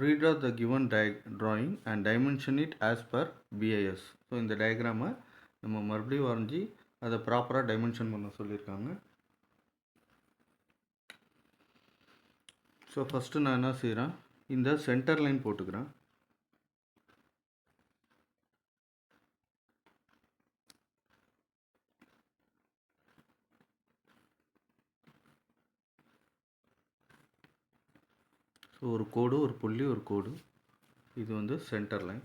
redraw the given drawing and dimension it as per BIS. So இந்த டயக்ராமை நம்ம மறுபடியும் வரைஞ்சி அதை ப்ராப்பராக டைமென்ஷன் பண்ண சொல்லியிருக்காங்க. ஸோ ஃபஸ்ட்டு நான் என்ன செய்கிறேன், இந்த சென்டர் லைன் போட்டுக்கிறேன். ஸோ ஒரு கோடு, ஒரு புள்ளி, ஒரு கோடு, இது வந்து சென்டர் லைன்.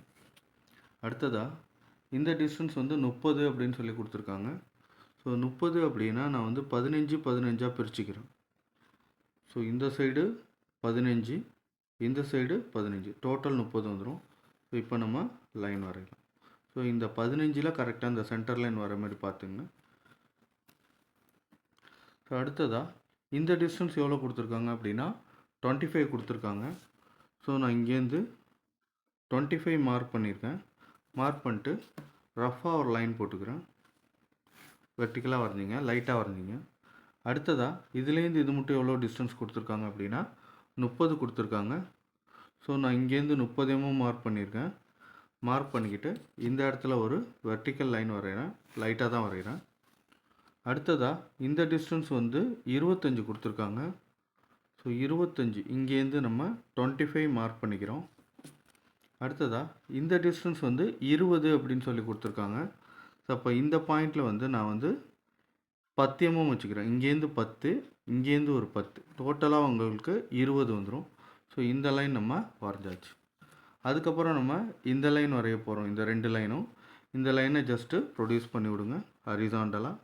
அடுத்ததாக இந்த டிஸ்டன்ஸ் வந்து 30 அப்படின்னு சொல்லி கொடுத்துருக்காங்க. ஸோ 30 அப்படின்னா நான் வந்து 15 பிரிச்சுக்கிறேன். ஸோ இந்த சைடு 15, இந்த சைடு 15, டோட்டல் 30 வந்துடும். ஸோ இப்போ நம்ம லைன் வரையலாம். ஸோ இந்த 15ல் கரெக்டாக இந்த சென்டர் லைன் வர மாதிரி பார்த்துங்க. ஸோ அடுத்ததாக இந்த டிஸ்டன்ஸ் எவ்வளோ கொடுத்துருக்காங்க அப்படின்னா 25 கொடுத்துருக்காங்க. ஸோ நான் இங்கேருந்து 25 மார்க் பண்ணியிருக்கேன். மார்க் பண்ணிட்டு ரஃபாக ஒரு லைன் போட்டுக்கிறேன். வெர்டிக்கலாக வரைஞ்சிங்க, லைட்டாக வரைஞ்சிங்க. அடுத்ததாக இதுலேருந்து இது மட்டும் எவ்வளோ டிஸ்டன்ஸ் கொடுத்துருக்காங்க அப்படின்னா 30 கொடுத்துருக்காங்க. ஸோ நான் இங்கேருந்து 30 mm மார்க் பண்ணியிருக்கேன். மார்க் பண்ணிக்கிட்டு இந்த இடத்துல ஒரு வெர்டிக்கல் லைன் வரைகிறேன், லைட்டாக தான் வரைகிறேன். அடுத்ததாக இந்த டிஸ்டன்ஸ் வந்து 25 கொடுத்துருக்காங்க. ஸோ 25 இங்கேருந்து நம்ம 25 மார்க் பண்ணிக்கிறோம். அடுத்ததாக இந்த டிஸ்டன்ஸ் வந்து 20 அப்படின்னு சொல்லி கொடுத்துருக்காங்க. ஸோ அப்போ இந்த பாயிண்டில் வந்து நான் வந்து 10 mm வச்சுக்கிறேன். இங்கேருந்து 10, இங்கேருந்து ஒரு 10, டோட்டலாக உங்களுக்கு 20 வந்துடும். ஸோ இந்த லைன் நம்ம வரைஞ்சாச்சு. அதுக்கப்புறம் நம்ம இந்த லைன் வரைய போகிறோம். இந்த 2 லைனும் இந்த லைனை ஜஸ்ட்டு ப்ரொடியூஸ் பண்ணி விடுங்க ஹரிசாண்டலாக.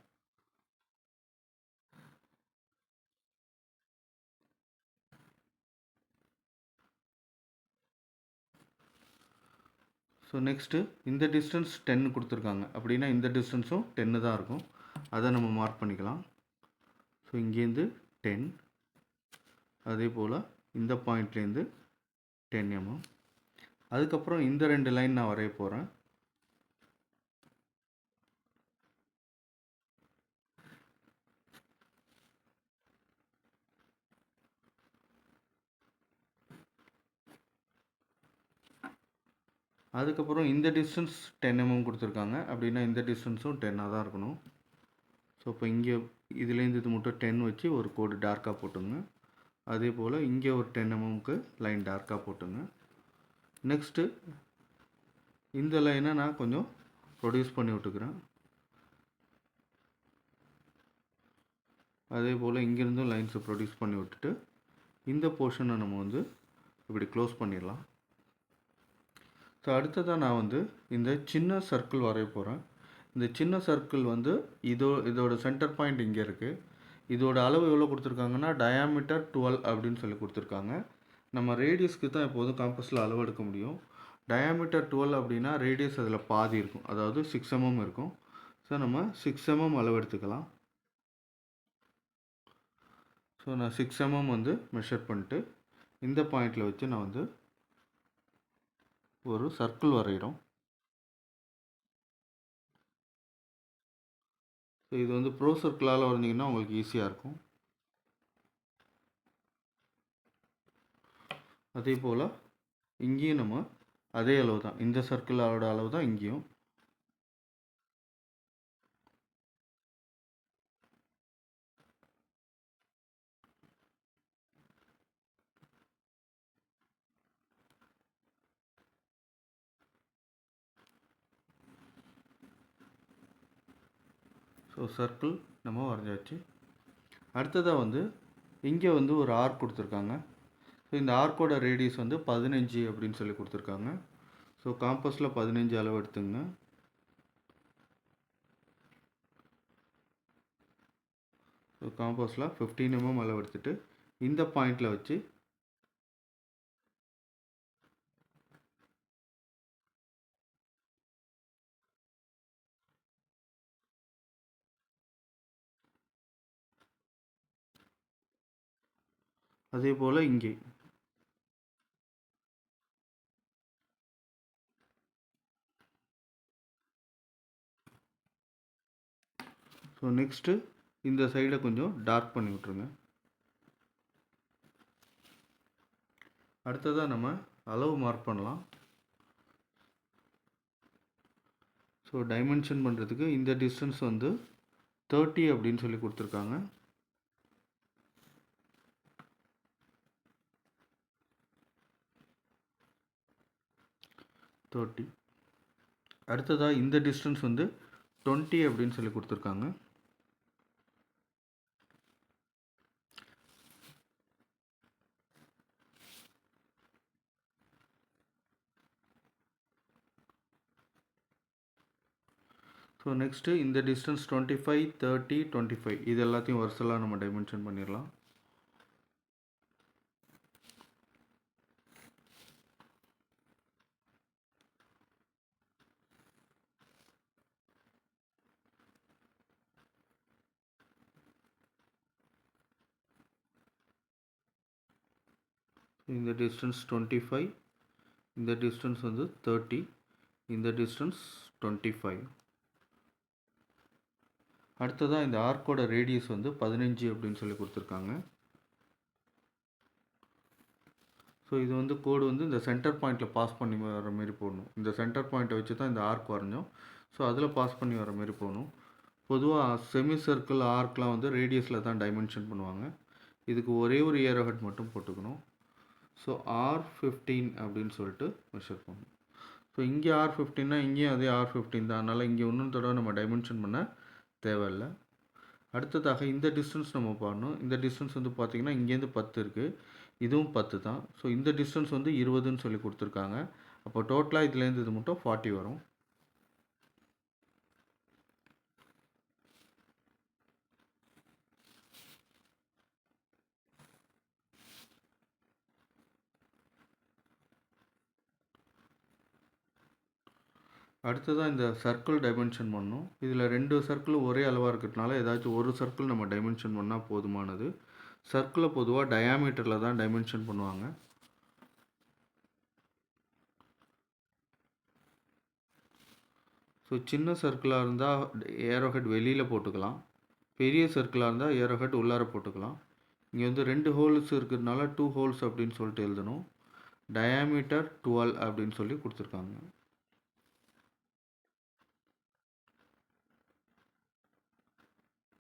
ஸோ நெக்ஸ்ட்டு இந்த டிஸ்டன்ஸ் 10 கொடுத்துருக்காங்க அப்படின்னா இந்த டிஸ்டன்ஸும் 10 தான் இருக்கும். அதை நம்ம மார்க் பண்ணிக்கலாம். ஸோ இங்கேருந்து 10, அதே போல் இந்த பாயிண்ட்லேருந்து 10 mm. அதுக்கப்புறம் இந்த 2 லைன் நான் வரைய போகிறேன். அதுக்கப்புறம் இந்த டிஸ்டன்ஸ் 10 mm கொடுத்துருக்காங்க அப்படின்னா இந்த டிஸ்டன்ஸும் 10ஆக தான் இருக்கணும். ஸோ இப்போ இங்கே இதுலேருந்து இது மட்டும் 10 வச்சு ஒரு கோடு டார்க்காக போட்டுங்க. அதே போல் இங்கே ஒரு 10 mmக்கு லைன் டார்க்காக போட்டுங்க. நெக்ஸ்ட்டு இந்த லைனை நான் கொஞ்சம் ப்ரொடியூஸ் பண்ணி விட்டுக்கிறேன். அதே போல் இங்கேருந்தும் லைன்ஸை ப்ரொடியூஸ் பண்ணி விட்டுட்டு இந்த போர்ஷனை நம்ம வந்து இப்படி க்ளோஸ் பண்ணிடலாம். ஸோ அடுத்ததாக நான் வந்து இந்த சின்ன சர்க்கிள் வரைய போகிறேன். இந்த சின்ன சர்க்கிள் வந்து இதோட சென்டர் பாயிண்ட் இங்கே இருக்குது. இதோட அளவு எவ்வளோ கொடுத்துருக்காங்கன்னா டயாமீட்டர் 12 அப்படின்னு சொல்லி கொடுத்துருக்காங்க. நம்ம ரேடியஸ்க்கு தான் எப்போதும் காம்பஸில் அளவு எடுக்க முடியும். டயாமீட்டர் 12 அப்படின்னா ரேடியஸ் அதில் பாதி இருக்கும், அதாவது 6 mm இருக்கும். ஸோ நம்ம 6 mm அளவு எடுத்துக்கலாம். ஸோ நான் 6 mm வந்து மெஷர் பண்ணிட்டு இந்த பாயிண்டில் வச்சு நான் வந்து ஒரு சர்க்கிள் வரைகிறோம். ஸோ இது வந்து ப்ரோ சர்க்கிளால் வரைஞ்சிங்கன்னா உங்களுக்கு ஈஸியாக இருக்கும். அதே போல் இங்கேயும் நம்ம அதே அளவு தான், இந்த சர்க்கிளோட அளவு தான் இங்கேயும். ஸோ சர்க்கிள் நம்ம வரைஞ்சாச்சு. அடுத்ததாக வந்து இங்கே வந்து ஒரு ஆர்க் கொடுத்துருக்காங்க. ஸோ இந்த ஆர்க்கோட ரேடியஸ் வந்து 15 அப்படின்னு சொல்லி கொடுத்துருக்காங்க. ஸோ காம்பஸில் 15 அளவு எடுத்துங்க. ஸோ காம்பஸில் 15 mm அளவு எடுத்துகிட்டு இந்த பாயிண்டில் வச்சு அதே போல் இங்கே ஸோ நெக்ஸ்ட்டு இந்த சைடை கொஞ்சம் டார்க் பண்ணி விட்ருங்க. அடுத்ததாக நம்ம அளவு மார்க் பண்ணலாம். ஸோ டைமென்ஷன் பண்ணுறதுக்கு இந்த டிஸ்டன்ஸ் வந்து 30 அப்படின்னு சொல்லி கொடுத்துருக்காங்க. அடுத்ததாக இந்த டிஸ்டன்ஸ் வந்து 20 அப்படின்னு சொல்லி கொடுத்துருக்காங்க. ஸோ நெக்ஸ்ட்டு இந்த டிஸ்டன்ஸ் 25, 30, 25 இது எல்லாத்தையும் வருஷலாக நம்ம டைமென்ஷன் பண்ணிடலாம். இந்த டிஸ்டன்ஸ் 25, இந்த டிஸ்டன்ஸ் வந்து 30, இந்த டிஸ்டன்ஸ் 25. அடுத்ததாக இந்த ஆர்க்கோட ரேடியஸ் வந்து 15 அப்படின்னு சொல்லி கொடுத்துருக்காங்க. ஸோ இது வந்து கோடு வந்து இந்த சென்டர் பாயிண்ட்டில் பாஸ் பண்ணி வர மாரி போடணும். இந்த சென்டர் பாயிண்ட்டை வச்சு தான் இந்த ஆர்க் வரைஞ்சோம். ஸோ அதில் பாஸ் பண்ணி வர மாரி போகணும். பொதுவாக செமி சர்க்கிள் ஆர்க்லாம் வந்து ரேடியஸில் தான் டைமென்ஷன் பண்ணுவாங்க. இதுக்கு ஒரே ஒரு ஏரோ ஹெட் மட்டும் போட்டுக்கணும். ஸோ R15 அப்படின்னு சொல்லிட்டு மெஷர் பண்ணணும். ஸோ இங்கே R15னா இங்கேயும் அதே R15 தான். அதனால் இங்கே இன்னும் தடவை நம்ம டைமென்ஷன் பண்ண தேவையில்லை. அடுத்ததாக இந்த டிஸ்டன்ஸ் நம்ம பண்ணணும். இந்த டிஸ்டன்ஸ் வந்து பார்த்திங்கன்னா இங்கேருந்து 10 இருக்குது, இதுவும் 10 தான். ஸோ இந்த டிஸ்டன்ஸ் வந்து 20ன்னு சொல்லி கொடுத்துருக்காங்க. அப்போ டோட்டலாக இதுலேருந்து இது மட்டும் 40 வரும். அடுத்ததாக இந்த சர்க்கிள் டைமென்ஷன் பண்ணணும். இதில் 2 சர்க்கிள் ஒரே அளவாக இருக்கிறதுனால ஏதாச்சும் ஒரு சர்க்கிள் நம்ம டைமென்ஷன் பண்ணால் போதுமானது. சர்க்கிளை பொதுவாக டயாமீட்டரில் தான் டைமென்ஷன் பண்ணுவாங்க. ஸோ சின்ன சர்க்கிளாக இருந்தால் ஏரோஹெட் வெளியில் போட்டுக்கலாம். பெரிய சர்க்கிளாக இருந்தால் ஏரோஹெட் உள்ளார போட்டுக்கலாம். இங்கே வந்து 2 ஹோல்ஸ் இருக்கிறதுனால 2 ஹோல்ஸ் அப்படின்னு சொல்லிட்டு எழுதணும். டயாமீட்டர் 12 அப்படின்னு சொல்லி கொடுத்துருக்காங்க.